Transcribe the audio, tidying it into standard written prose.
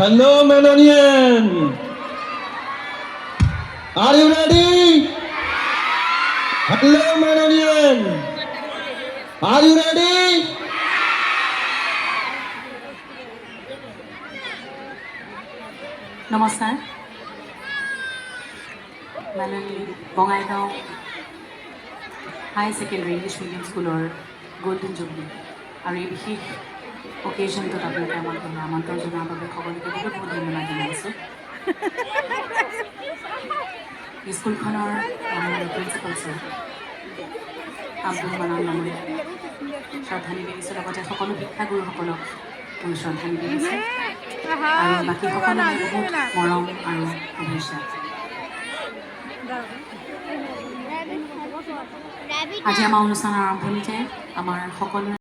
Hello, Manonian. Are you ready? Hello, Manonian. Are you ready? নমস্কাৰ মাননী বঙাইগাঁও হাই secondary English medium স্কুলৰ golden jubilee আৰু এই বিশেষ অকেজনটোত আপোনালোকে আমাক আমন্ত্ৰণ জনোৱাৰ বাবে সকলোকে বহুত বহুত ধন্যবাদ জনাইছোঁ। স্কুলখনৰ প্ৰিন্সিপাল ছাৰ আব্দুল মানান নামলৈ শ্ৰদ্ধা নিবেদিছোঁ, লগতে সকলো শিক্ষাগুৰুসকলক মই শ্ৰদ্ধা নিবেদিছোঁ আৰু বাকী সকলোকে বহুত মৰম আৰু শুভেচ্ছা। আজি আমাৰ অনুষ্ঠানৰ আৰম্ভণিতে আমাৰ সকলোৰে